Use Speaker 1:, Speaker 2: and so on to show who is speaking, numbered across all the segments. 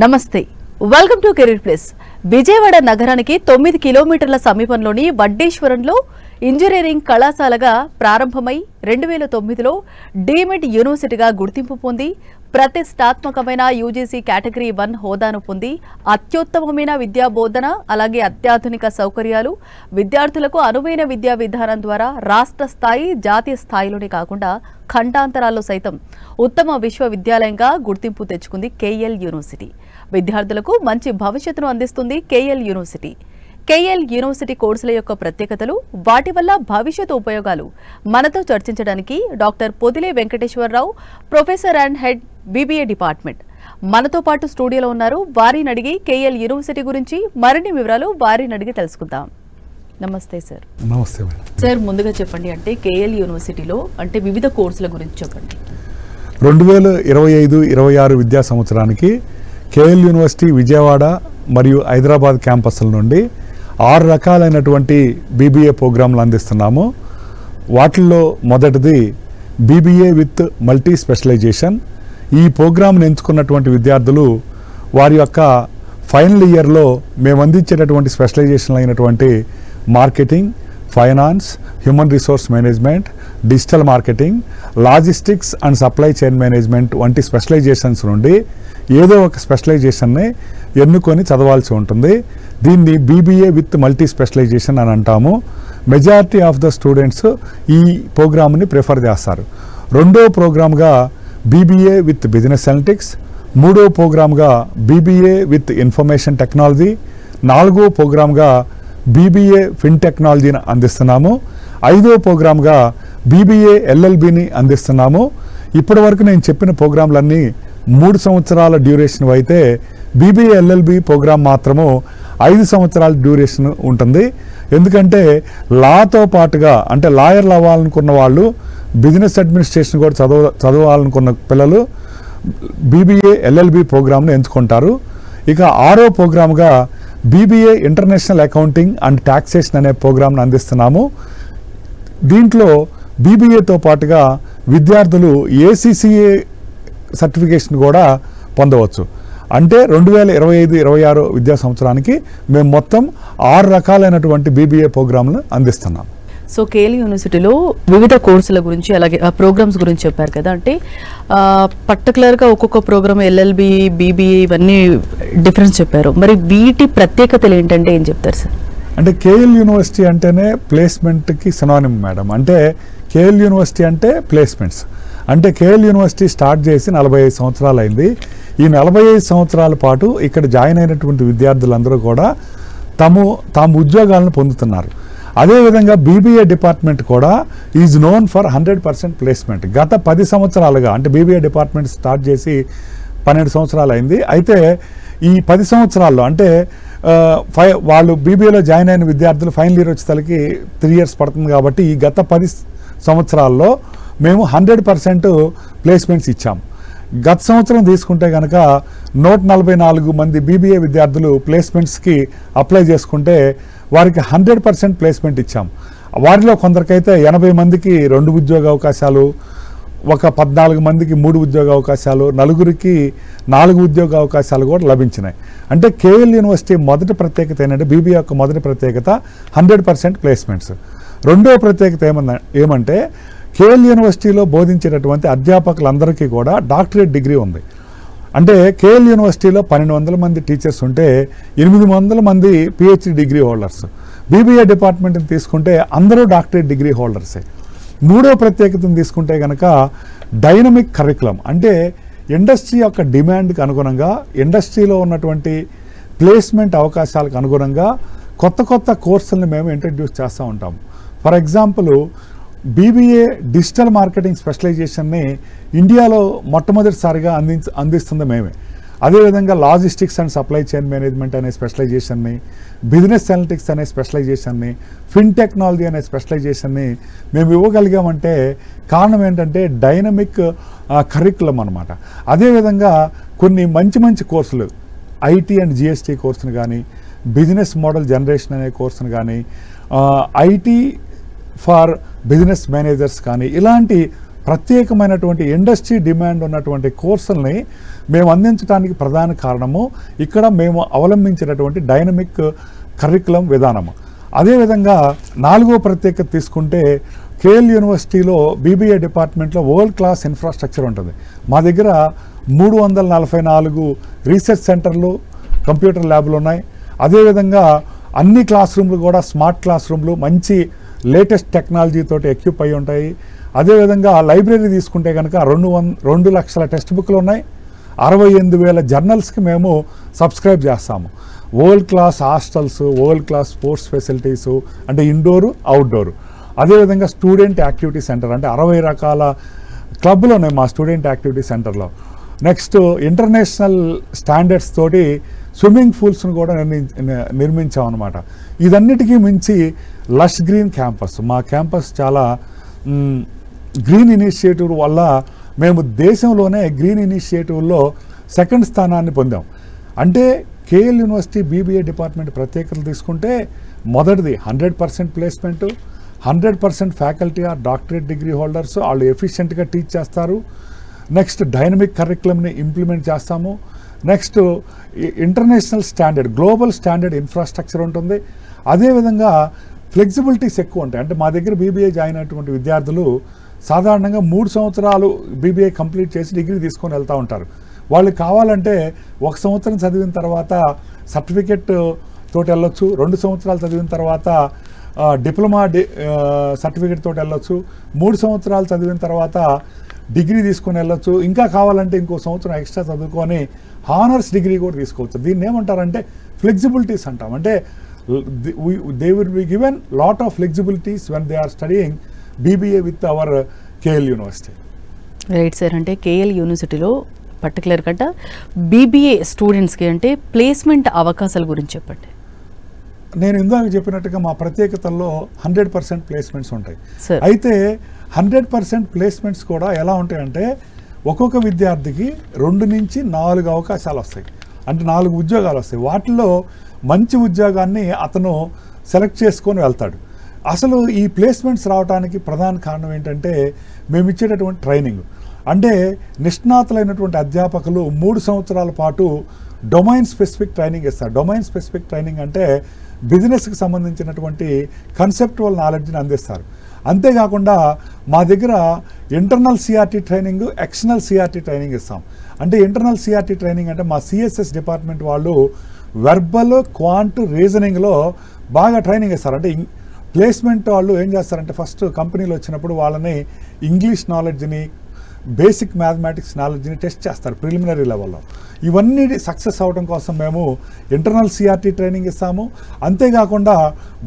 Speaker 1: నమస్తే welcome to career plus Vijayawada నగరానికి 9 కిలోమీటర్ల సమీపంలోని వడ్డేశ్వరంలో ఇంజనీరింగ్ కళాశాలగా ప్రారంభమై 2009లో డీమ్డ్ యూనివర్సిటీగా గుర్తింపు పొంది ప్రతిష్టాత్మకమైన యూజీసీ కేటగిరీ 1 హోదాను పొంది అత్యుత్తమమైన విద్యా బోధన అలాగే అత్యాధునిక సౌకర్యాలు విద్యార్థులకు అనువైన విద్యా విధానం ద్వారా రాష్ట్ర స్థాయి జాతీయ స్థాయిలోనే కాకుండా ఖండాంతరాల్లో సైతం ఉత్తమ విశ్వవిద్యాలయంగా గుర్తింపు తెచ్చుకుంది కేఎల్ యూనివర్సిటీ. విద్యార్థులకు మంచి భవిష్యత్తును అందిస్తుంది కేఎల్ యూనివర్సిటీ. కేఎల్ యూనివర్సిటీ కోర్సుల యొక్క ప్రత్యేకతలు, వాటి వల్ల భవిష్యత్తు ఉపయోగాలు మనతో చర్చించడానికి doctor Podile Venkateswararao, professor and head BBA department మనతో పాటు స్టూడియోలో ఉన్నారు. వారిని అడిగి కేఎల్ యూనివర్సిటీ గురించి మరిన్ని వివరాలు వారిని అడిగి తెలుసుకుందాం. నమస్తే సార్.
Speaker 2: నమస్తే
Speaker 1: సార్, ముందుగా చెప్పండి, అంటే కేఎల్ యూనివర్సిటీలో అంటే వివిధ కోర్సుల గురించి చెప్పండి.
Speaker 2: 2025-26 విద్యా సంవత్సరానికి కేఎల్ యూనివర్సిటీ విజయవాడ మరియు హైదరాబాద్ క్యాంపస్ల నుండి 6 రకాలైనటువంటి బీబీఏ ప్రోగ్రాంలు అందిస్తున్నాము. వాటిల్లో మొదటిది బీబీఏ విత్ మల్టీ స్పెషలైజేషన్. ఈ ప్రోగ్రాంను ఎంచుకున్నటువంటి విద్యార్థులు వారి యొక్క ఫైనల్ ఇయర్లో మేము అందించేటటువంటి స్పెషలైజేషన్లు అయినటువంటి marketing, finance, human resource management, digital marketing, logistics and supply chain management వంటి స్పెషలైజేషన్స్ నుండి ఏదో ఒక స్పెషలైజేషన్ని ఎన్నుకొని చదవాల్సి ఉంటుంది. దీన్ని బీబీఏ విత్ మల్టీ స్పెషలైజేషన్ అని అంటాము. మెజారిటీ ఆఫ్ ద స్టూడెంట్స్ ఈ ప్రోగ్రామ్ని ప్రిఫర్ చేస్తారు. రెండో ప్రోగ్రామ్గా బీబీఏ విత్ బిజినెస్ అనలిటిక్స్, మూడో ప్రోగ్రామ్గా బీబీఏ విత్ ఇన్ఫర్మేషన్ టెక్నాలజీ, నాలుగో ప్రోగ్రామ్గా బీబీఏ ఫిన్ టెక్నాలజీని అందిస్తున్నాము. ఐదో ప్రోగ్రామ్గా బీబీఏ ఎల్ఎల్బిని అందిస్తున్నాము. ఇప్పటి వరకు నేను చెప్పిన ప్రోగ్రాంలన్నీ 3 సంవత్సరాల డ్యూరేషన్ అయితే బీబీఏ ఎల్ఎల్బి ప్రోగ్రాం మాత్రము 5 సంవత్సరాల డ్యూరేషన్ ఉంటుంది. ఎందుకంటే లాతో పాటుగా అంటే లాయర్లు అవ్వాలనుకున్న వాళ్ళు బిజినెస్ అడ్మినిస్ట్రేషన్ కూడా చదవాలనుకున్న పిల్లలు బీబీఏ ఎల్ఎల్బి ప్రోగ్రాంను ఎంచుకుంటారు. ఇక 6వ ప్రోగ్రామ్గా BBA international accounting and taxation అనే ప్రోగ్రాంను అందిస్తున్నాము. దీంట్లో బీబీఏతో పాటుగా విద్యార్థులు ఏసీసీఏ సర్టిఫికేషన్ కూడా పొందవచ్చు. అంటే 2025-26 విద్యా సంవత్సరానికి మేము మొత్తం 6 రకాలైనటువంటి బీబీఏ ప్రోగ్రాంలు అందిస్తున్నాం.
Speaker 1: సో కేఎల్ యూనివర్సిటీలో వివిధ కోర్సుల గురించి అలాగే ప్రోగ్రామ్స్ గురించి చెప్పారు కదా, అంటే పర్టికులర్గా ఒక్కొక్క ప్రోగ్రామ్ ఎల్ఎల్బి, బీబీఏ ఇవన్నీ డిఫరెన్స్ చెప్పారు. మరి వీటి ప్రత్యేకతలు ఏంటంటే ఏం చెప్తారు సార్?
Speaker 2: అంటే కేఎల్ యూనివర్సిటీ అంటేనే ప్లేస్మెంట్కి సినానిమ్ మేడం. అంటే కేఎల్ యూనివర్సిటీ అంటే ప్లేస్మెంట్స్. అంటే కేఎల్ యూనివర్సిటీ స్టార్ట్ చేసి 45 సంవత్సరాలు అయింది. ఈ 45 సంవత్సరాల పాటు ఇక్కడ జాయిన్ అయినటువంటి విద్యార్థులందరూ కూడా తాము ఉద్యోగాలను పొందుతున్నారు. అదేవిధంగా బీబీఏ డిపార్ట్మెంట్ కూడా ఈజ్ నోన్ ఫర్ 100% ప్లేస్మెంట్. గత 10 సంవత్సరాలుగా అంటే బీబీఏ డిపార్ట్మెంట్ స్టార్ట్ చేసి 12 సంవత్సరాలు అయింది. అయితే ఈ 10 సంవత్సరాల్లో అంటే వాళ్ళు బీబీఏలో జాయిన్ అయిన విద్యార్థులు ఫైనల్ ఇయర్ వచ్చేసరికి 3 years పడుతుంది. కాబట్టి ఈ గత 10 సంవత్సరాల్లో మేము 100% ప్లేస్మెంట్స్ ఇచ్చాము. గత సంవత్సరం తీసుకుంటే కనుక 144 మంది బీబీఏ విద్యార్థులు ప్లేస్మెంట్స్కి అప్లై చేసుకుంటే వారికి 100% ప్లేస్మెంట్ ఇచ్చాము. వారిలో కొందరికైతే 80 మందికి 2 ఉద్యోగ అవకాశాలు, ఒక 14 మందికి 3 ఉద్యోగ అవకాశాలు, 4 4 ఉద్యోగ అవకాశాలు కూడా లభించినాయి. అంటే కేఎల్ యూనివర్సిటీ మొదటి ప్రత్యేకత ఏంటంటే బీబీఏ యొక్క మొదటి ప్రత్యేకత 100% ప్లేస్మెంట్స్. రెండవ ప్రత్యేకత ఏమంటే కేఎల్ యూనివర్సిటీలో బోధించేటటువంటి అధ్యాపకులందరికీ కూడా డాక్టరేట్ డిగ్రీ ఉంది. అంటే కేఎల్ యూనివర్సిటీలో 1200 మంది టీచర్స్ ఉంటే 800 మంది పిహెచ్డి డిగ్రీ హోల్డర్స్. బీబీఏ డిపార్ట్మెంట్ని తీసుకుంటే అందరూ డాక్టరేట్ డిగ్రీ హోల్డర్సే. మూడో ప్రత్యేకతను తీసుకుంటే కనుక డైనమిక్ కరికులం. అంటే ఇండస్ట్రీ యొక్క డిమాండ్కి అనుగుణంగా, ఇండస్ట్రీలో ఉన్నటువంటి ప్లేస్మెంట్ అవకాశాలకు అనుగుణంగా కొత్త కొత్త కోర్సులను మేము ఇంట్రడ్యూస్ చేస్తూ ఉంటాము. For example BBA digital marketing స్పెషలైజేషన్ని ఇండియాలో మొట్టమొదటిసారిగా అందిస్తుంది మేమే. అదేవిధంగా logistics and supply chain management అనే స్పెషలైజేషన్ని, బిజినెస్ అనలిటిక్స్ అనే స్పెషలైజేషన్ని, ఫిన్ టెక్నాలజీ అనే స్పెషలైజేషన్ని మేము ఇవ్వగలిగామంటే కారణం ఏంటంటే డైనమిక్ కరికులం అనమాట. అదేవిధంగా కొన్ని మంచి కోర్సులు ఐటీ అండ్ జిఎస్టీ కోర్సును కానీ, బిజినెస్ మోడల్ జనరేషన్ అనే కోర్సును కానీ, ఐటీ ఫర్ బిజినెస్ మేనేజర్స్ కానీ ఇలాంటి ప్రత్యేకమైనటువంటి ఇండస్ట్రీ డిమాండ్ ఉన్నటువంటి కోర్సుల్ని మేము అందించడానికి ప్రధాన కారణము ఇక్కడ మేము అవలంబించినటువంటి డైనమిక్ కరికులం విధానము. అదేవిధంగా 4వ ప్రత్యేకత తీసుకుంటే కేఎల్ యూనివర్సిటీలో బీబీఏ డిపార్ట్మెంట్లో వరల్డ్ క్లాస్ ఇన్ఫ్రాస్ట్రక్చర్ ఉంటుంది. మా దగ్గర 344 రీసెర్చ్ సెంటర్లు, కంప్యూటర్ ల్యాబ్లు ఉన్నాయి. అదేవిధంగా అన్ని క్లాస్ రూమ్లు కూడా స్మార్ట్ క్లాస్ రూమ్లు, మంచి లేటెస్ట్ టెక్నాలజీతోటి ఎక్విప్ అయి ఉంటాయి. అదేవిధంగా లైబ్రరీ తీసుకుంటే కనుక 2 లక్షల టెక్స్ట్ బుక్లు ఉన్నాయి. 68,000 జర్నల్స్కి మేము సబ్స్క్రైబ్ చేస్తాము. World class hostels, world class sports facilities, అంటే ఇండోరు అవుట్డోరు. అదేవిధంగా స్టూడెంట్ యాక్టివిటీ సెంటర్, అంటే 60 రకాల క్లబ్లు ఉన్నాయి మా స్టూడెంట్ యాక్టివిటీ సెంటర్లో. నెక్స్ట్ ఇంటర్నేషనల్ స్టాండర్డ్స్ తోటి స్విమ్మింగ్ పూల్స్ను కూడా నిర్మించామన్నమాట. ఇదన్నిటికీ మించి లష్ గ్రీన్ క్యాంపస్. మా క్యాంపస్ చాలా గ్రీన్ ఇనిషియేటివ్ వల్ల మేము దేశంలోనే గ్రీన్ ఇనిషియేటివ్లో 2nd స్థానాన్ని పొందాం. అంటే కేఎల్ యూనివర్సిటీ బీబీఏ డిపార్ట్మెంట్ ప్రత్యేకతలు తీసుకుంటే మొదటిది 100% placement, 100% faculty are doctorate degree holders, వాళ్ళు ఎఫిషియెంట్గా టీచ్ చేస్తారు. నెక్స్ట్ డైనమిక్ కరికులంని ఇంప్లిమెంట్ చేస్తాము. Next international standard, global standard infrastructure ఉంటుంది. అదేవిధంగా ఫ్లెక్సిబిలిటీస్ ఎక్కువ ఉంటాయి. అంటే మా దగ్గర బీబీఏ జాయిన్ అయినటువంటి విద్యార్థులు సాధారణంగా 3 సంవత్సరాలు బీబీఏ కంప్లీట్ చేసి డిగ్రీ తీసుకొని వెళ్తూ ఉంటారు. వాళ్ళు కావాలంటే 1 సంవత్సరం చదివిన తర్వాత సర్టిఫికెట్ తోటి వెళ్ళొచ్చు, 2 సంవత్సరాలు చదివిన తర్వాత డిప్లొమా సర్టిఫికెట్ తోటి వెళ్ళొచ్చు, 3 సంవత్సరాలు చదివిన తర్వాత డిగ్రీ తీసుకొని వెళ్ళొచ్చు, ఇంకా కావాలంటే ఇంకో సంవత్సరం ఎక్స్ట్రా చదువుకొని హానర్స్ డిగ్రీ కూడా తీసుకోవచ్చు. దీన్ని ఏమంటారంటే ఫ్లెక్సిబిలిటీస్ అంటాం. అంటే they will be given lot of flexibilities when they are studying BBA with our KL university.
Speaker 1: Right sir. అంటే కేఎల్ యూనివర్సిటీలో పర్టికులర్ గట్ట బీబీఏ స్టూడెంట్స్కి అంటే ప్లేస్మెంట్ అవకాశాల గురించి చెప్పండి.
Speaker 2: నేను ఇందాక చెప్పినట్టుగా మా ప్రత్యేకతల్లో 100% ప్లేస్మెంట్స్ ఉంటాయి.
Speaker 1: Sir.
Speaker 2: అయితే 100% ప్లేస్మెంట్స్ కూడా ఎలా ఉంటాయంటే ఒక్కొక్క విద్యార్థికి 2 నుంచి 4 అవకాశాలు వస్తాయి. అంటే 4 ఉద్యోగాలు వస్తాయి. వాటిలో మంచి ఉద్యోగాన్ని అతను సెలెక్ట్ చేసుకొని వెళ్తాడు. అసలు ఈ ప్లేస్మెంట్స్ రావడానికి ప్రధాన కారణం ఏంటంటే మేము ఇచ్చేటటువంటి ట్రైనింగ్. అంటే నిష్ణాతులైనటువంటి అధ్యాపకులు 3 సంవత్సరాల పాటు డొమైన్ స్పెసిఫిక్ ట్రైనింగ్ ఇస్తారు. డొమైన్ స్పెసిఫిక్ ట్రైనింగ్ అంటే బిజినెస్కి సంబంధించినటువంటి కన్సెప్టువల్ నాలెడ్జ్ని అందిస్తారు. అంతేకాకుండా మా దగ్గర internal CRT training, external CRT training ఇస్తాం. అంటే ఇంటర్నల్ సిఆర్టీ ట్రైనింగ్ అంటే మా సిఎస్ఎస్ డిపార్ట్మెంట్ వాళ్ళు వెర్బల్, క్వాంట్, రీజనింగ్లో బాగా ట్రైనింగ్ ఇస్తారు. అంటే ప్లేస్మెంట్ వాళ్ళు ఏం చేస్తారంటే ఫస్ట్ కంపెనీలు వచ్చినప్పుడు వాళ్ళని ఇంగ్లీష్ నాలెడ్జ్ని, బేసిక్ మ్యాథమెటిక్స్ నాలెడ్జ్ని టెస్ట్ చేస్తారు ప్రిలిమినరీ లెవెల్లో. ఇవన్నీ సక్సెస్ అవ్వడం కోసం మేము ఇంటర్నల్ సిఆర్టీ ట్రైనింగ్ ఇస్తాము. అంతేకాకుండా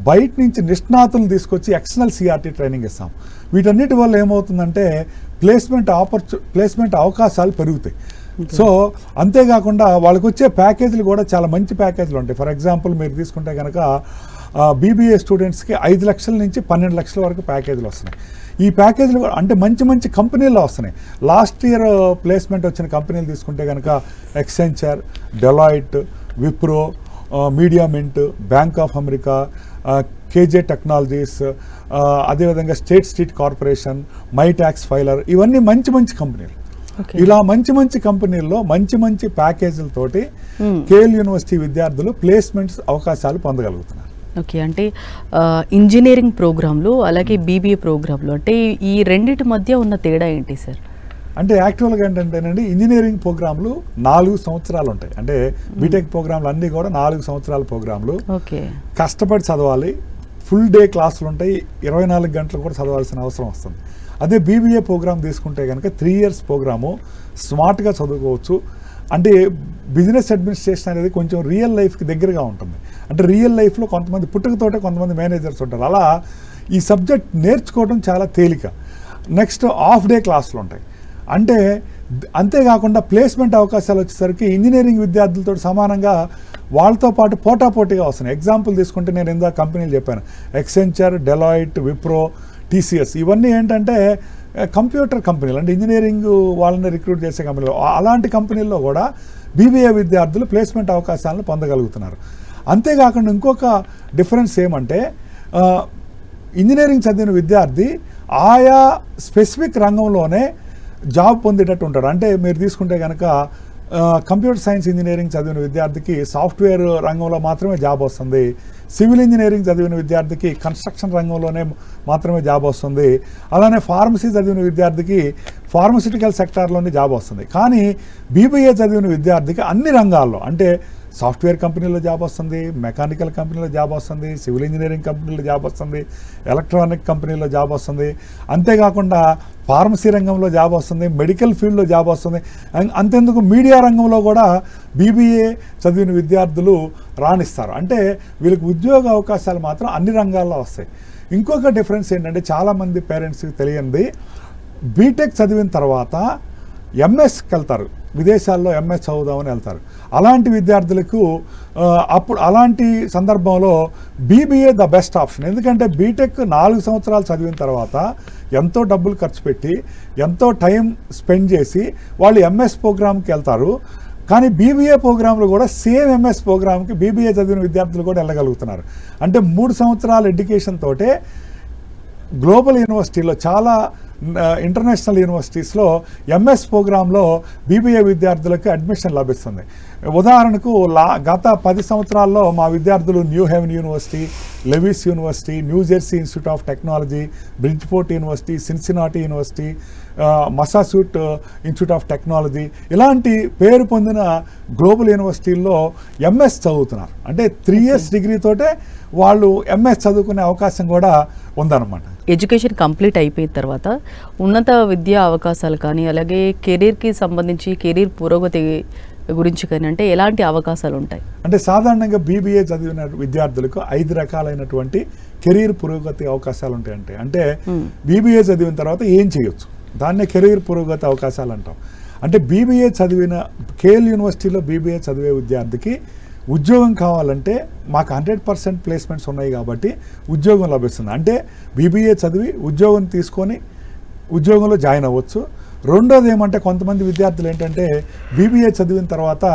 Speaker 2: బయట నుంచి నిష్ణాతులను తీసుకొచ్చి ఎక్స్టర్నల్ సిఆర్టీ ట్రైనింగ్ ఇస్తాం. వీటన్నిటి వల్ల ఏమవుతుందంటే ప్లేస్మెంట్ అవకాశాలు పెరుగుతాయి. సో అంతేకాకుండా వాళ్ళకి వచ్చే ప్యాకేజీలు కూడా చాలా మంచి ప్యాకేజీలు ఉంటాయి. ఫర్ ఎగ్జాంపుల్ మీరు తీసుకుంటే కనుక బీబీఏ స్టూడెంట్స్కి 5 లక్షల నుంచి 12 లక్షల వరకు ప్యాకేజీలు వస్తున్నాయి. ఈ ప్యాకేజీలు అంటే మంచి మంచి కంపెనీల్లో వస్తున్నాయి. లాస్ట్ ఇయర్ ప్లేస్మెంట్ వచ్చిన కంపెనీలు తీసుకుంటే కనుక Accenture, Deloitte, Wipro, media mint, bank of America, KJ technologies, అదేవిధంగా state street corporation, my tax filer, ఇవన్నీ మంచి మంచి కంపెనీలు. ఇలా మంచి మంచి కంపెనీల్లో మంచి మంచి ప్యాకేజీలతోటి కేఎల్ యూనివర్సిటీ విద్యార్థులు ప్లేస్మెంట్స్ అవకాశాలు పొందగలుగుతున్నారు.
Speaker 1: ఓకే. అంటే ఇంజనీరింగ్ ప్రోగ్రాంలు అలాగే బీబీఏ ప్రోగ్రాంలు అంటే ఈ రెండింటి మధ్య ఉన్న తేడా ఏంటి సార్?
Speaker 2: అంటే యాక్చువల్గా ఏంటంటేనండి ఇంజనీరింగ్ ప్రోగ్రాంలు 4 సంవత్సరాలు ఉంటాయి. అంటే బీటెక్ ప్రోగ్రాంలు అన్నీ కూడా 4 సంవత్సరాల ప్రోగ్రాంలు.
Speaker 1: ఓకే.
Speaker 2: కష్టపడి చదవాలి, ఫుల్ డే క్లాసులు ఉంటాయి, 24 గంటలు కూడా చదవాల్సిన అవసరం వస్తుంది. అదే బీబీఏ ప్రోగ్రామ్ తీసుకుంటే కనుక 3 ఇయర్స్ ప్రోగ్రాము, స్మార్ట్గా చదువుకోవచ్చు. అంటే బిజినెస్ అడ్మినిస్ట్రేషన్ అనేది కొంచెం రియల్ లైఫ్కి దగ్గరగా ఉంటుంది. అంటే రియల్ లైఫ్లో కొంతమంది పుట్టుకతోటే కొంతమంది మేనేజర్స్ ఉంటారు. అలా ఈ సబ్జెక్ట్ నేర్చుకోవడం చాలా తేలిక. నెక్స్ట్ హాఫ్ డే క్లాసులు ఉంటాయి. అంటే అంతేకాకుండా ప్లేస్మెంట్ అవకాశాలు వచ్చేసరికి ఇంజనీరింగ్ విద్యార్థులతో సమానంగా వాళ్ళతో పాటు పోటాపోటీగా వస్తున్నాయి. ఎగ్జాంపుల్ తీసుకుంటే నేను ఇందాక కంపెనీలు చెప్పాను, ఎక్సెంచర్, డెలాయిట్, విప్రో, టీసీఎస్, ఇవన్నీ ఏంటంటే కంప్యూటర్ కంపెనీలు, అంటే ఇంజనీరింగ్ వాళ్ళని రిక్రూట్ చేసే కంపెనీలు. అలాంటి కంపెనీల్లో కూడా బీబీఏ విద్యార్థులు ప్లేస్మెంట్ అవకాశాలను పొందగలుగుతున్నారు. అంతేకాకుండా ఇంకొక డిఫరెన్స్ ఏమంటే ఇంజనీరింగ్ చదివిన విద్యార్థి ఆయా స్పెసిఫిక్ రంగంలోనే జాబ్ పొందేటట్టు ఉంటాడు. అంటే మీరు తీసుకుంటే కనుక కంప్యూటర్ సైన్స్ ఇంజనీరింగ్ చదివిన విద్యార్థికి సాఫ్ట్వేర్ రంగంలో మాత్రమే జాబ్ వస్తుంది, సివిల్ ఇంజనీరింగ్ చదివిన విద్యార్థికి కన్స్ట్రక్షన్ రంగంలోనే మాత్రమే జాబ్ వస్తుంది, అలానే ఫార్మసీ చదివిన విద్యార్థికి ఫార్మస్యూటికల్ సెక్టార్లోనే జాబ్ వస్తుంది. కానీ బీబీఏ చదివిన విద్యార్థికి అన్ని రంగాల్లో అంటే సాఫ్ట్వేర్ కంపెనీలో జాబ్ వస్తుంది, మెకానికల్ కంపెనీలో జాబ్ వస్తుంది, సివిల్ ఇంజనీరింగ్ కంపెనీలో జాబ్ వస్తుంది, ఎలక్ట్రానిక్ కంపెనీలో జాబ్ వస్తుంది, అంతేకాకుండా ఫార్మసీ రంగంలో జాబ్ వస్తుంది, మెడికల్ ఫీల్డ్లో జాబ్ వస్తుంది. అంతేందుకు మీడియా రంగంలో కూడా బీబీఏ చదివిన విద్యార్థులు రాణిస్తారు. అంటే వీళ్ళకి ఉద్యోగ అవకాశాలు మాత్రం అన్ని రంగాల్లో వస్తాయి. ఇంకొక డిఫరెన్స్ ఏంటంటే చాలామంది పేరెంట్స్కి తెలియంది, బీటెక్ చదివిన తర్వాత ఎంఎస్కి వెళ్తారు, విదేశాల్లో ఎంఎస్ చదువుదామని వెళ్తారు. అలాంటి విద్యార్థులకు అప్పుడు అలాంటి సందర్భంలో బీబీఏ ద బెస్ట్ ఆప్షన్. ఎందుకంటే బీటెక్ 4 సంవత్సరాలు చదివిన తర్వాత ఎంతో డబ్బులు ఖర్చు పెట్టి ఎంతో టైం స్పెండ్ చేసి వాళ్ళు ఎంఎస్ ప్రోగ్రామ్కి వెళ్తారు. కానీ బీబీఏ ప్రోగ్రాంలు కూడా సేమ్ ఎంఎస్ ప్రోగ్రామ్కి బీబీఏ చదివిన విద్యార్థులు కూడా వెళ్ళగలుగుతున్నారు. అంటే 3 సంవత్సరాల ఎడ్యుకేషన్ తోటే గ్లోబల్ యూనివర్సిటీలో చాలా ఇంటర్నేషనల్ యూనివర్సిటీస్లో ఎంఎస్ ప్రోగ్రాంలో బీబీఏ విద్యార్థులకు అడ్మిషన్ లభిస్తుంది. ఉదాహరణకు గత 10 సంవత్సరాల్లో మా విద్యార్థులు New Haven university, Lewis university, New Jersey institute of technology, Bridgeport university, Cincinnati university, Massachusetts institute of technology ఇలాంటి పేరు పొందిన గ్లోబల్ యూనివర్సిటీల్లో ఎంఎస్ చదువుతున్నారు. అంటే 3 years డిగ్రీతోటే వాళ్ళు ఎంఎస్ చదువుకునే అవకాశం కూడా ఉందన్నమాట.
Speaker 1: ఎడ్యుకేషన్ కంప్లీట్ అయిపోయిన తర్వాత ఉన్నత విద్యా అవకాశాలు కానీ అలాగే కెరీర్కి సంబంధించి కెరీర్ పురోగతి గురించి కానీ అంటే ఎలాంటి అవకాశాలు ఉంటాయి?
Speaker 2: అంటే సాధారణంగా బీబీఏ చదివిన విద్యార్థులకు 5 రకాలైనటువంటి కెరీర్ పురోగతి అవకాశాలు ఉంటాయంటే అంటే బీబీఏ చదివిన తర్వాత ఏం చేయొచ్చు, దాన్నే కెరీర్ పురోగతి అవకాశాలు అంటాం. అంటే బీబీఏ చదివిన కేఎల్ యూనివర్సిటీలో బీబీఏ చదివే విద్యార్థికి ఉద్యోగం కావాలంటే మాకు 100% ప్లేస్మెంట్స్ ఉన్నాయి కాబట్టి ఉద్యోగం లభిస్తుంది. అంటే బీబీఏ చదివి ఉద్యోగం తీసుకొని ఉద్యోగంలో జాయిన్ అవ్వచ్చు. రెండోది ఏమంటే కొంతమంది విద్యార్థులు ఏంటంటే బీబీఏ చదివిన తర్వాత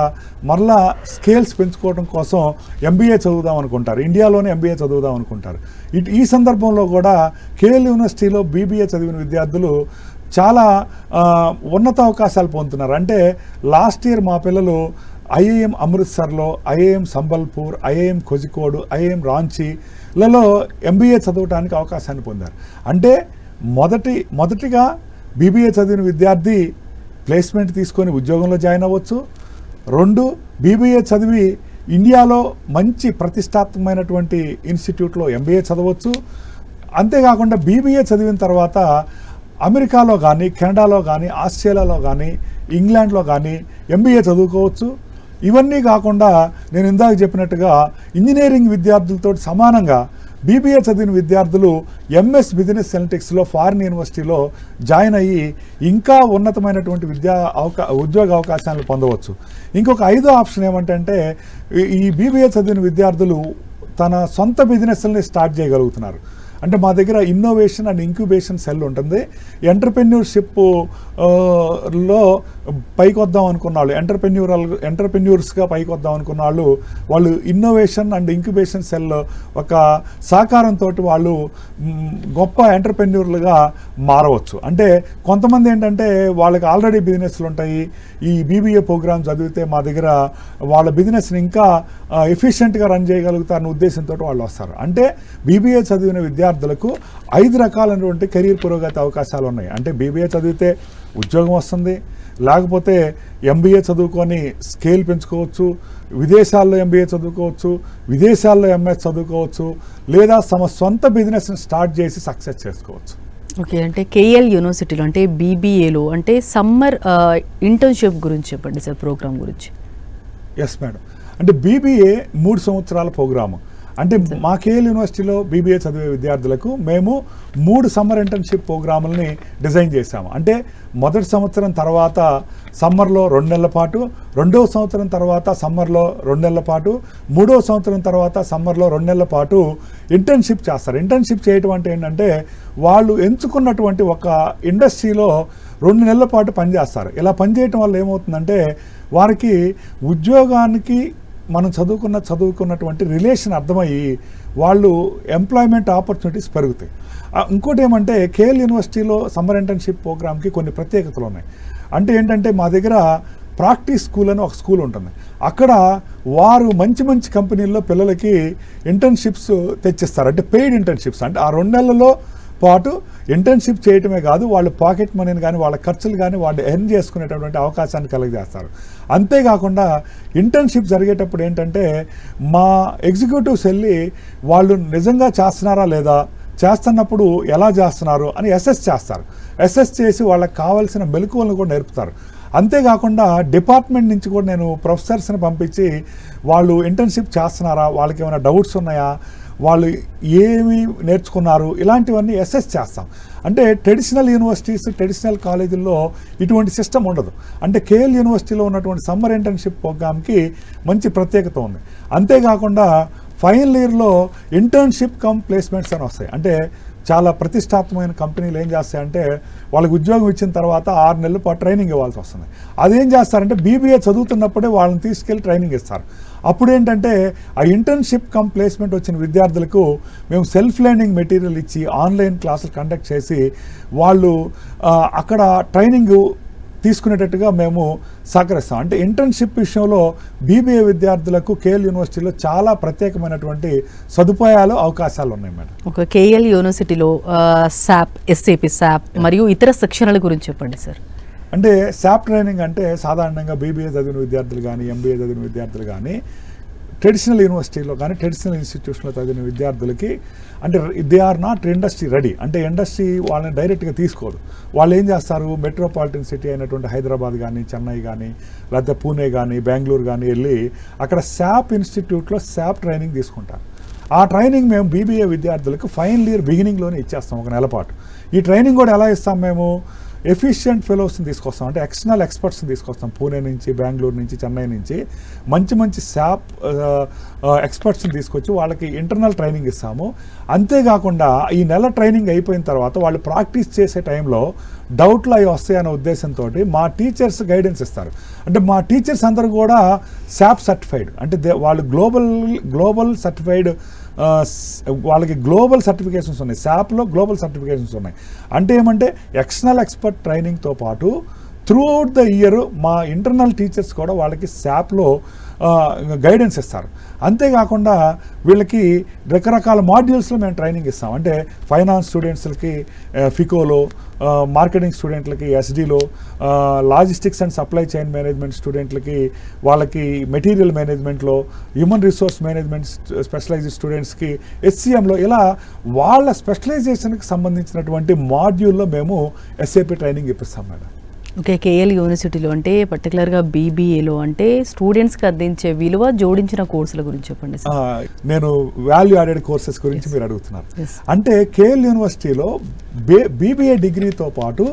Speaker 2: మరలా స్కేల్స్ పెంచుకోవడం కోసం ఎంబీఏ చదువుదాం అనుకుంటారు, ఇండియాలోనే ఎంబీఏ చదువుదాం అనుకుంటారు. ఈ సందర్భంలో కూడా కేఎల్ యూనివర్సిటీలో బీబీఏ చదివిన విద్యార్థులు చాలా ఉన్నత అవకాశాలు పొందుతున్నారు. అంటే లాస్ట్ ఇయర్ మా పిల్లలు ఐఐఎం అమృత్సర్లో, IIM Sambalpur, IIM Kozhikode, IIM రాంచీలలో ఎంబీఏ చదవడానికి అవకాశాన్ని పొందారు. అంటే మొదటిగా బీబీఏ చదివిన విద్యార్థి ప్లేస్మెంట్ తీసుకొని ఉద్యోగంలో జాయిన్ అవ్వచ్చు. 2 బీబీఏ చదివి ఇండియాలో మంచి ప్రతిష్టాత్మకమైనటువంటి ఇన్స్టిట్యూట్లో ఎంబీఏ చదవచ్చు. అంతేకాకుండా బీబీఏ చదివిన తర్వాత అమెరికాలో కానీ, కెనడాలో కానీ, ఆస్ట్రేలియాలో కానీ, ఇంగ్లాండ్లో కానీ ఎంబీఏ చదువుకోవచ్చు. ఇవన్నీ కాకుండా నేను ఇందాక చెప్పినట్టుగా ఇంజనీరింగ్ విద్యార్థులతో సమానంగా బీబీఏ చదివిన విద్యార్థులు ఎంఎస్ బిజినెస్ అనలిటిక్స్లో ఫారిన్ యూనివర్సిటీలో జాయిన్ అయ్యి ఇంకా ఉన్నతమైనటువంటి ఉద్యోగ అవకాశాలను పొందవచ్చు. ఇంకొక 5వ ఆప్షన్ ఏమంటే ఈ బీబీఏ చదివిన విద్యార్థులు తన సొంత బిజినెస్ని స్టార్ట్ చేయగలుగుతున్నారు. అంటే మా దగ్గర ఇన్నోవేషన్ అండ్ ఇంక్యుబేషన్ సెల్ ఉంటుంది. ఎంటర్ప్రెన్యూర్షిప్ లో పైకి వద్దాం అనుకున్న వాళ్ళు, ఎంటర్ప్రెన్యూర్స్గా పైకి వద్దాం అనుకున్న వాళ్ళు ఇన్నోవేషన్ అండ్ ఇంక్యుబేషన్ సెల్ ఒక సహకారంతో వాళ్ళు గొప్ప ఎంటర్ప్రెన్యూర్లుగా మారవచ్చు. అంటే కొంతమంది ఏంటంటే వాళ్ళకి ఆల్రెడీ బిజినెస్లు ఉంటాయి, ఈ బీబీఏ ప్రోగ్రామ్ చదివితే మా దగ్గర వాళ్ళ బిజినెస్ని ఇంకా ఎఫిషియెంట్గా రన్ చేయగలుగుతారనే ఉద్దేశంతో వాళ్ళు వస్తారు. అంటే బీబీఏ చదివిన విద్యార్థులకు 5 రకాలైనటువంటి కెరీర్ పురోగతి అవకాశాలు ఉన్నాయి. అంటే బీబీఏ చదివితే ఉద్యోగం వస్తుంది, లేకపోతే ఎంబీఏ చదువుకొని స్కేల్ పెంచుకోవచ్చు, విదేశాల్లో ఎంబీఏ చదువుకోవచ్చు, విదేశాల్లో ఎంఎస్ చదువుకోవచ్చు, లేదా తమ సొంత బిజినెస్ని స్టార్ట్ చేసి సక్సెస్ చేసుకోవచ్చు.
Speaker 1: ఓకే, అంటే కేఎల్ యూనివర్సిటీలో అంటే బీబీఏలో అంటే సమ్మర్ ఇంటర్న్షిప్ గురించి చెప్పండి సార్, ప్రోగ్రామ్ గురించి.
Speaker 2: ఎస్ మేడం, అంటే బీబీఏ 3 సంవత్సరాల ప్రోగ్రాము. అంటే మా కేఎల్ యూనివర్సిటీలో బీబీఏ చదివే విద్యార్థులకు మేము 3 సమ్మర్ ఇంటర్న్షిప్ ప్రోగ్రాములని డిజైన్ చేశాము. అంటే మొదటి సంవత్సరం తర్వాత సమ్మర్లో 2 నెలల పాటు, 2వ సంవత్సరం తర్వాత సమ్మర్లో 2 నెలల పాటు, 3వ సంవత్సరం తర్వాత సమ్మర్లో 2 నెలల పాటు ఇంటర్న్షిప్ చేస్తారు. ఇంటర్న్షిప్ చేయటం అంటే ఏంటంటే వాళ్ళు ఎంచుకున్నటువంటి ఒక ఇండస్ట్రీలో 2 నెలల పాటు పనిచేస్తారు. ఇలా పనిచేయటం వల్ల ఏమవుతుందంటే వారికి ఉద్యోగానికి మనం చదువుకున్నటువంటి రిలేషన్ అర్థమయ్యి వాళ్ళు ఎంప్లాయ్మెంట్ ఆపర్చునిటీస్ పెరుగుతాయి. ఇంకోటి ఏమంటే కేఎల్ యూనివర్సిటీలో సమ్మర్ ఇంటర్న్షిప్ ప్రోగ్రామ్కి కొన్ని ప్రత్యేకతలు ఉన్నాయి. అంటే ఏంటంటే మా దగ్గర ప్రాక్టీస్ స్కూల్ అని ఒక స్కూల్ ఉంటుంది. అక్కడ వారు మంచి మంచి కంపెనీల్లో పిల్లలకి ఇంటర్న్షిప్స్ తెచ్చిస్తారు. అంటే పెయిడ్ ఇంటర్న్షిప్స్, అంటే ఆ 2 నెలల్లో పాటు ఇంటర్న్షిప్ చేయటమే కాదు, వాళ్ళు పాకెట్ మనీని కానీ వాళ్ళ ఖర్చులు కానీ వాళ్ళు ఎర్న్ చేసుకునేటటువంటి అవకాశాన్ని కలుగజేస్తారు. అంతేకాకుండా ఇంటర్న్షిప్ జరిగేటప్పుడు ఏంటంటే మా ఎగ్జిక్యూటివ్స్ వెళ్ళి వాళ్ళు నిజంగా చేస్తున్నారా లేదా, చేస్తున్నప్పుడు ఎలా చేస్తున్నారు అని అసెస్ చేస్తారు. అసెస్ చేసి వాళ్ళకి కావాల్సిన మెలకువలను కూడా నేర్పుతారు. అంతేకాకుండా డిపార్ట్మెంట్ నుంచి కూడా నేను ప్రొఫెసర్స్ని పంపించి వాళ్ళు ఇంటర్న్షిప్ చేస్తున్నారా, వాళ్ళకి ఏమైనా డౌట్స్ ఉన్నాయా, వాళ్ళు ఏమి నేర్చుకున్నారు, ఇలాంటివన్నీ అసెస్ చేస్తాం. అంటే ట్రెడిషనల్ యూనివర్సిటీస్, ట్రెడిషనల్ కాలేజీల్లో ఇటువంటి సిస్టమ్ ఉండదు. అంటే కేఎల్ యూనివర్సిటీలో ఉన్నటువంటి సమ్మర్ ఇంటర్న్షిప్ ప్రోగ్రామ్కి మంచి ప్రత్యేకత ఉంది. అంతేకాకుండా ఫైనల్ ఇయర్లో ఇంటర్న్షిప్ కమ్ ప్లేస్మెంట్స్ అని వస్తాయి. అంటే చాలా ప్రతిష్టాత్మకమైన కంపెనీలు ఏం చేస్తాయంటే వాళ్ళకి ఉద్యోగం ఇచ్చిన తర్వాత 6 నెలల పాటు ట్రైనింగ్ ఇవ్వాల్సి వస్తుంది. అదేం చేస్తారంటే బీబీఏ చదువుతున్నప్పుడే వాళ్ళని తీసుకెళ్ళి ట్రైనింగ్ ఇస్తారు. అప్పుడు ఏంటంటే ఆ ఇంటర్న్షిప్ కమ్ ప్లేస్మెంట్ వచ్చిన విద్యార్థులకు మేము సెల్ఫ్ లెర్నింగ్ మెటీరియల్ ఇచ్చి ఆన్లైన్ క్లాసులు కండక్ట్ చేసి వాళ్ళు అక్కడ ట్రైనింగ్ తీసుకునేటట్టుగా మేము సహకరిస్తాం. అంటే ఇంటర్న్షిప్ విషయంలో బీబీఏ విద్యార్థులకు కేఎల్ యూనివర్సిటీలో చాలా ప్రత్యేకమైనటువంటి సదుపాయాలు, అవకాశాలు ఉన్నాయి మేడం.
Speaker 1: ఒక కేఎల్ యూనివర్సిటీలో SAP, SAP SAP మరియు ఇతర శిక్షణల గురించి చెప్పండి సార్.
Speaker 2: అంటే SAP ట్రైనింగ్ అంటే సాధారణంగా బీబీఏ చదివిన విద్యార్థులు కానీ, ఎంబీఏ చదివిన విద్యార్థులు కానీ, ట్రెడిషనల్ యూనివర్సిటీలో కానీ ట్రెడిషనల్ ఇన్స్టిట్యూషన్లో చదివిన విద్యార్థులకి అంటే they are not industry ready. అంటే ఇండస్ట్రీ వాళ్ళని డైరెక్ట్గా తీసుకోదు. వాళ్ళు ఏం చేస్తారు, మెట్రోపాలిటన్ సిటీ అయినటువంటి హైదరాబాద్ కానీ, చెన్నై కానీ, లేకపోతే పూణే కానీ, బెంగళూరు కానీ వెళ్ళి అక్కడ SAP ఇన్స్టిట్యూట్లో SAP ట్రైనింగ్ తీసుకుంటారు. ఆ ట్రైనింగ్ మేము బీబీఏ విద్యార్థులకు ఫైనల్ ఇయర్ బిగినింగ్లోనే ఇచ్చేస్తాం 1 నెల పాటు. ఈ ట్రైనింగ్ కూడా ఎలా ఇస్తాం, మేము ఎఫిషియెంట్ ఫెలోస్ని తీసుకొస్తాం. అంటే ఎక్స్టర్నల్ ఎక్స్పర్ట్స్ని తీసుకొస్తాం. పూణే నుంచి, బెంగళూరు నుంచి, చెన్నై నుంచి మంచి మంచి SAP ఎక్స్పర్ట్స్ని తీసుకొచ్చి వాళ్ళకి ఇంటర్నల్ ట్రైనింగ్ ఇస్తాము. అంతేకాకుండా ఈ నెల ట్రైనింగ్ అయిపోయిన తర్వాత వాళ్ళు ప్రాక్టీస్ చేసే టైంలో డౌట్లు అవి వస్తాయనే ఉద్దేశంతో మా టీచర్స్ గైడెన్స్ ఇస్తారు. అంటే మా టీచర్స్ అందరూ కూడా SAP సర్టిఫైడ్. అంటే వాళ్ళు గ్లోబల్ సర్టిఫైడ్, వాళ్ళకి గ్లోబల్ సర్టిఫికేషన్స్ ఉన్నాయి. SAPలో గ్లోబల్ సర్టిఫికేషన్స్ ఉన్నాయి. అంటే ఏమంటే ఎక్స్టర్నల్ ఎక్స్పర్ట్ ట్రైనింగ్తో పాటు త్రూ అవుట్ ద ఇయర్ మా ఇంటర్నల్ టీచర్స్ కూడా వాళ్ళకి SAPలో గైడెన్స్ ఇస్తారు. అంతేకాకుండా వీళ్ళకి రకరకాల మాడ్యూల్స్లో మేము ట్రైనింగ్ ఇస్తాం. అంటే ఫైనాన్స్ స్టూడెంట్స్కి ఫికోలో, మార్కెటింగ్ స్టూడెంట్లకి ఎస్డీలో, logistics and supply chain management స్టూడెంట్లకి వాళ్ళకి మెటీరియల్ మేనేజ్మెంట్లో, హ్యూమన్ రిసోర్స్ మేనేజ్మెంట్ స్పెషలైజ్డ్ స్టూడెంట్స్కి HCMలో, ఇలా వాళ్ళ స్పెషలైజేషన్కి సంబంధించినటువంటి మాడ్యూల్లో మేము SAP ట్రైనింగ్ ఇప్పిస్తాం మేడం.
Speaker 1: ఓకే, కేఎల్ యూనివర్సిటీలో అంటే పర్టికులర్గా బీబీఏలో అంటే స్టూడెంట్స్కి అందించే విలువ జోడించిన కోర్సుల గురించి చెప్పండి సార్.
Speaker 2: నేను వాల్యూ యాడెడ్ కోర్సెస్ గురించి మీరు అడుగుతున్నారు. అంటే కేఎల్ యూనివర్సిటీలో బీబీఏ డిగ్రీతో పాటు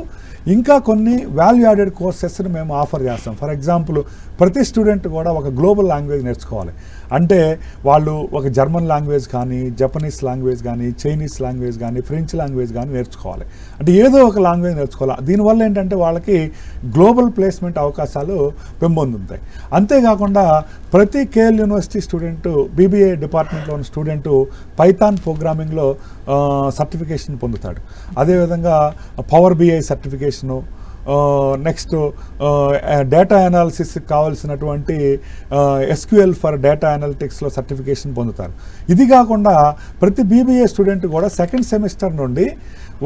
Speaker 2: ఇంకా కొన్ని వాల్యూ యాడెడ్ కోర్సెస్ని మేము ఆఫర్ చేస్తాం. ఫర్ ఎగ్జాంపుల్ ప్రతి స్టూడెంట్ కూడా ఒక గ్లోబల్ లాంగ్వేజ్ నేర్చుకోవాలి. అంటే వాళ్ళు ఒక జర్మన్ లాంగ్వేజ్ కానీ, జపనీస్ లాంగ్వేజ్ కానీ, చైనీస్ లాంగ్వేజ్ కానీ, ఫ్రెంచ్ లాంగ్వేజ్ కానీ నేర్చుకోవాలి. అంటే ఏదో ఒక లాంగ్వేజ్ నేర్చుకోవాలి. దీనివల్ల ఏంటంటే వాళ్ళకి గ్లోబల్ ప్లేస్మెంట్ అవకాశాలు పెంపొందుతాయి. అంతేకాకుండా ప్రతి కేఎల్ యూనివర్సిటీ స్టూడెంట్, బీబీఏ డిపార్ట్మెంట్లో ఉన్న స్టూడెంట్ పైథాన్ ప్రోగ్రామింగ్లో సర్టిఫికేషన్ పొందుతాడు. అదేవిధంగా power BI certification, next data analysis కావాల్సినటువంటి SQL ఫర్ డేటా అనలిటిక్స్లో సర్టిఫికేషన్ పొందుతారు. ఇది కాకుండా ప్రతి బీబీఏ స్టూడెంట్ కూడా 2nd సెమిస్టర్ నుండి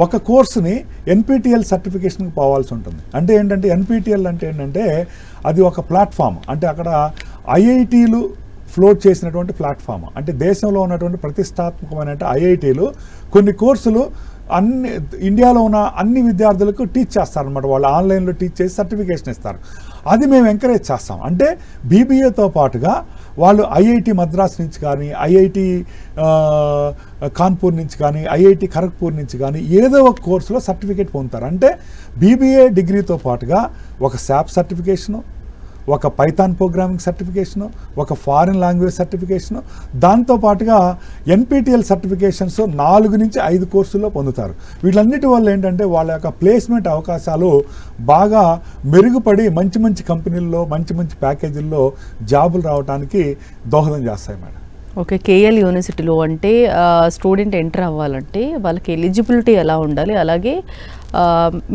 Speaker 2: ఒక కోర్సుని NPTEL సర్టిఫికేషన్కి పోవాల్సి ఉంటుంది. అంటే ఏంటంటే NPTEL అంటే ఏంటంటే అది ఒక ప్లాట్ఫామ్. అంటే అక్కడ IITలు ఫ్లోట్ చేసినటువంటి ప్లాట్ఫామ్. అంటే దేశంలో ఉన్నటువంటి ప్రతిష్టాత్మకమైన IITలు కొన్ని కోర్సులు ఇండియాలో ఉన్న అన్ని విద్యార్థులకు టీచ్ చేస్తారనమాట. వాళ్ళు ఆన్లైన్లో టీచ్ చేసి సర్టిఫికేషన్ ఇస్తారు. అది మేము ఎంకరేజ్ చేస్తాం. అంటే బీబీఏతో పాటుగా వాళ్ళు IIT మద్రాస్ నుంచి కానీ, IIT కాన్పూర్ నుంచి కానీ, IIT ఖరగ్పూర్ నుంచి కానీ ఏదో ఒక కోర్సులో సర్టిఫికేట్ పొందుతారు. అంటే బీబీఏ డిగ్రీతో పాటుగా ఒక SAP సర్టిఫికేషను, ఒక పైథాన్ ప్రోగ్రామింగ్ సర్టిఫికేషను, ఒక ఫారిన్ లాంగ్వేజ్ సర్టిఫికేషను, దాంతోపాటుగా NPTEL సర్టిఫికేషన్స్ 4 నుంచి 5 కోర్సుల్లో పొందుతారు. వీటన్నిటి వల్ల ఏంటంటే వాళ్ళ యొక్క ప్లేస్మెంట్ అవకాశాలు బాగా మెరుగుపడి మంచి మంచి కంపెనీల్లో మంచి మంచి ప్యాకేజీల్లో జాబులు రావడానికి దోహదం చేస్తాయి మేడం.
Speaker 1: ఓకే, కేఎల్ యూనివర్సిటీలో అంటే స్టూడెంట్ ఎంటర్ అవ్వాలంటే వాళ్ళకి ఎలిజిబిలిటీ ఎలా ఉండాలి, అలాగే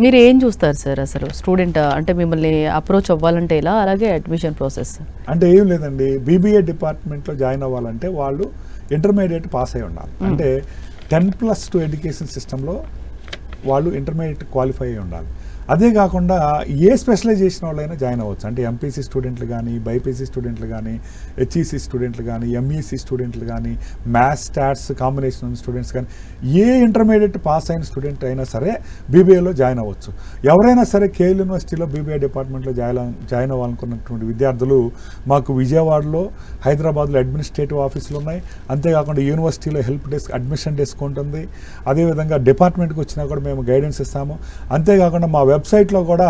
Speaker 1: మీరు ఏం చూస్తారు సార్ అసలు స్టూడెంట్ అంటే మిమ్మల్ని అప్రోచ్ అవ్వాలంటే ఎలా, అలాగే అడ్మిషన్ ప్రాసెస్?
Speaker 2: అంటే ఏం లేదండి, BBA డిపార్ట్మెంట్లో జాయిన్ అవ్వాలంటే వాళ్ళు ఇంటర్మీడియట్ పాస్ అయి ఉండాలి. అంటే 10+2 ఎడ్యుకేషన్ సిస్టంలో వాళ్ళు ఇంటర్మీడియట్ క్వాలిఫై అయి ఉండాలి. అదే కాకుండా ఏ స్పెషలైజేషన్ వాళ్ళైనా జాయిన్ అవ్వచ్చు. అంటే MPC స్టూడెంట్లు కానీ, BIPC స్టూడెంట్లు కానీ, HEC స్టూడెంట్లు కానీ, MEC స్టూడెంట్లు కానీ, మ్యాథ్స్ స్టాట్స్ కాంబినేషన్ స్టూడెంట్స్ కానీ, ఏ ఇంటర్మీడియట్ పాస్ అయిన స్టూడెంట్ అయినా సరే BBAలో జాయిన్ అవ్వచ్చు. ఎవరైనా సరే KL యూనివర్సిటీలో BBA డిపార్ట్మెంట్లో జాయిన్ అవ్వాలనుకున్నటువంటి విద్యార్థులు మాకు విజయవాడలో, హైదరాబాద్లో అడ్మినిస్ట్రేటివ్ ఆఫీసులు ఉన్నాయి. అంతేకాకుండా యూనివర్సిటీలో హెల్ప్ డెస్క్, అడ్మిషన్ డెస్క్ ఉంటుంది. అదేవిధంగా డిపార్ట్మెంట్కి వచ్చినా కూడా మేము గైడెన్స్ ఇస్తాము. అంతేకాకుండా మా వెబ్సైట్లో కూడా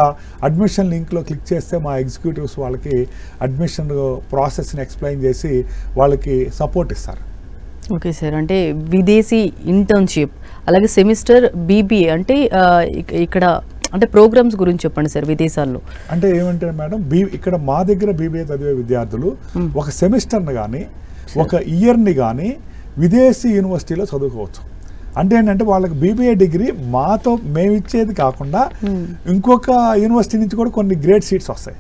Speaker 2: అడ్మిషన్ లింక్లో క్లిక్ చేస్తే మా ఎగ్జిక్యూటివ్స్ వాళ్ళకి అడ్మిషన్ ప్రాసెస్ని ఎక్స్ప్లెయిన్ చేసి వాళ్ళకి సపోర్ట్ ఇస్తారు.
Speaker 1: ఓకే సార్, అంటే విదేశీ ఇంటర్న్షిప్ అలాగే సెమిస్టర్ BBA అంటే ఇక్కడ అంటే ప్రోగ్రామ్స్ గురించి చెప్పండి సార్ విదేశాల్లో.
Speaker 2: అంటే ఏమంటే మేడం, ఇక్కడ మా దగ్గర BBA చదివే విద్యార్థులు ఒక సెమిస్టర్ని కానీ ఒక ఇయర్ని కానీ విదేశీ యూనివర్సిటీలో చదువుకోవచ్చు. అంటే ఏంటంటే వాళ్ళకి BBA డిగ్రీ మాతో మేము ఇచ్చేది కాకుండా ఇంకొక యూనివర్సిటీ నుంచి కూడా కొన్ని గ్రేడ్ సీట్స్ వస్తాయి.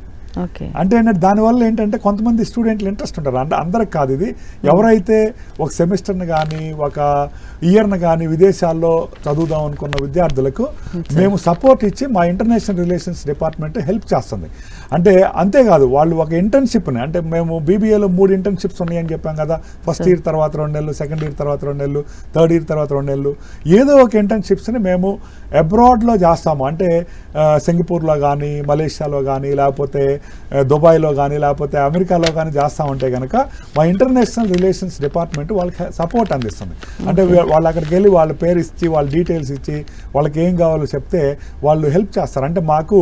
Speaker 2: అంటే ఏంటంటే దానివల్ల ఏంటంటే కొంతమంది స్టూడెంట్లు ఇంట్రెస్ట్ ఉంటారు. అంటే అందరికి కాదు ఇది, ఎవరైతే ఒక సెమిస్టర్ని కానీ ఒక ఇయర్ని కానీ విదేశాల్లో చదువుదాం అనుకున్న విద్యార్థులకు మేము సపోర్ట్ ఇచ్చి మా ఇంటర్నేషనల్ రిలేషన్స్ డిపార్ట్మెంట్ హెల్ప్ చేస్తుంది. అంటే అంతేకాదు, వాళ్ళు ఒక ఇంటర్న్షిప్ని, అంటే మేము BBAలో 3 ఇంటర్న్షిప్స్ ఉన్నాయని చెప్పాం కదా, ఫస్ట్ ఇయర్ తర్వాత 2 నెలలు, సెకండ్ ఇయర్ తర్వాత 2 నెలలు, థర్డ్ ఇయర్ తర్వాత 2 నెలలు, ఏదో ఒక ఇంటర్న్షిప్స్ని మేము అబ్రాడ్లో చేస్తాము. అంటే సింగపూర్లో కానీ, మలేషియాలో కానీ, లేకపోతే దుబాయ్లో కానీ, లేకపోతే అమెరికాలో కానీ చేస్తామంటే కనుక మా ఇంటర్నేషనల్ రిలేషన్స్ డిపార్ట్మెంట్ వాళ్ళకి సపోర్ట్ అందిస్తుంది. అంటే వాళ్ళు అక్కడికి వెళ్ళి వాళ్ళ పేరు ఇచ్చి, వాళ్ళ డీటెయిల్స్ ఇచ్చి, వాళ్ళకి ఏం కావాలో చెప్తే వాళ్ళు హెల్ప్ చేస్తారు. అంటే మాకు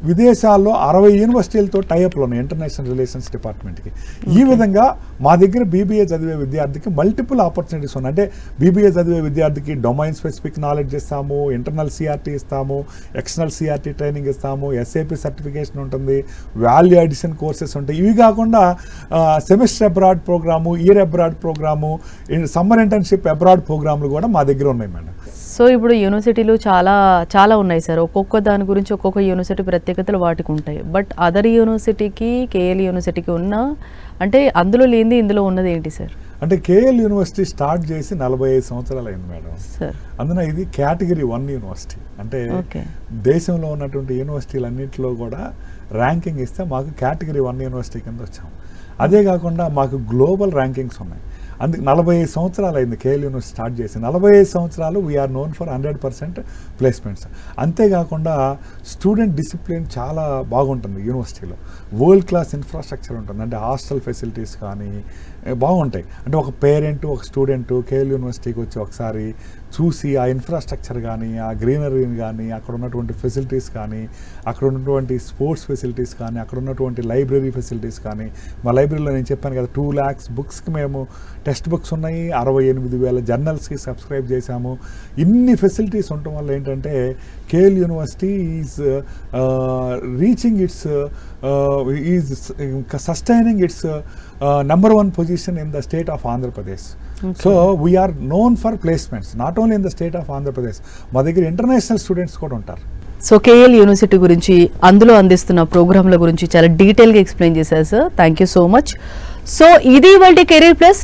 Speaker 2: విదేశాల్లో 60 యూనివర్సిటీలతో టైఅప్లు ఉన్నాయి ఇంటర్నేషనల్ రిలేషన్స్ డిపార్ట్మెంట్కి. ఈ విధంగా మా దగ్గర BBA చదివే విద్యార్థికి మల్టిపుల్ ఆపర్చునిటీస్ ఉన్నాయి. అంటే BBA చదివే విద్యార్థికి డొమైన్ స్పెసిఫిక్ నాలెడ్జ్ ఇస్తాము, ఇంటర్నల్ CRT ఇస్తాము, ఎక్స్టర్నల్ CRT ట్రైనింగ్ ఇస్తాము, SAP సర్టిఫికేషన్ ఉంటుంది, వాల్యూ అడిషన్ కోర్సెస్ ఉంటాయి. ఇవి కాకుండా semester abroad programme, year abroad programme, summer internship abroad ప్రోగ్రాములు కూడా మా దగ్గర ఉన్నాయి మేడం.
Speaker 1: సో ఇప్పుడు యూనివర్సిటీలు చాలా ఉన్నాయి సార్, ఒక్కొక్క దాని గురించి ఒక్కొక్క యూనివర్సిటీ ప్రత్యేకతలు వాటికి ఉంటాయి. బట్ అదర్ యూనివర్సిటీకి KL యూనివర్సిటీకి ఉన్న అంటే అందులో లేనిది ఇందులో ఉన్నది ఏంటి సార్?
Speaker 2: అంటే KL యూనివర్సిటీ స్టార్ట్ చేసి 45 సంవత్సరాలు అయింది మేడం. అందున ఇది కేటగిరీ 1 యూనివర్సిటీ. అంటే దేశంలో ఉన్నటువంటి యూనివర్సిటీలన్నింటిలో కూడా ర్యాంకింగ్ ఇస్తే మాకు కేటగిరీ 1 యూనివర్సిటీ కింద వచ్చాము. అదే కాకుండా మాకు గ్లోబల్ ర్యాంకింగ్స్ ఉన్నాయి. అందుకు 45 సంవత్సరాలు అయింది KL యూనివర్సిటీ స్టార్ట్ చేసి. 45 సంవత్సరాలు వీఆర్ నోన్ ఫర్ 100% ప్లేస్మెంట్స్. అంతేకాకుండా స్టూడెంట్ డిసిప్లిన్ చాలా బాగుంటుంది యూనివర్సిటీలో. వరల్డ్ క్లాస్ ఇన్ఫ్రాస్ట్రక్చర్ ఉంటుంది. అంటే హాస్టల్ ఫెసిలిటీస్ కానీ బాగుంటాయి. అంటే ఒక పేరెంట్, ఒక స్టూడెంట్ KL యూనివర్సిటీకి వచ్చి ఒకసారి చూసి ఆ ఇన్ఫ్రాస్ట్రక్చర్ కానీ, ఆ గ్రీనరీని కానీ, అక్కడ ఉన్నటువంటి ఫెసిలిటీస్ కానీ, అక్కడ ఉన్నటువంటి స్పోర్ట్స్ ఫెసిలిటీస్ కానీ, అక్కడ ఉన్నటువంటి లైబ్రరీ ఫెసిలిటీస్ కానీ, మా లైబ్రరీలో నేను చెప్పాను కదా 2 lakhs బుక్స్కి మేము టెక్స్ట్ బుక్స్ ఉన్నాయి, 68,000 జర్నల్స్కి సబ్స్క్రైబ్ చేశాము. ఇన్ని ఫెసిలిటీస్ ఉండటం వల్ల ఏంటంటే KL university is reaching it's is sustaining it's number 1 position in the state of Andhra Pradesh. So we are known for placements, not only in the state of Andhra Pradesh. మా దగ్గర international students కూడా ఉంటారు.
Speaker 1: So KL university గురించి, అందులో అందిస్తున్న ప్రోగ్రాంల గురించి చాలా డీటెయిల్గా ఎక్స్ప్లెయిన్ చేశారు sir. Thank you so much. So ఇది ఇవాల్టి కెరీర్ ప్లస్.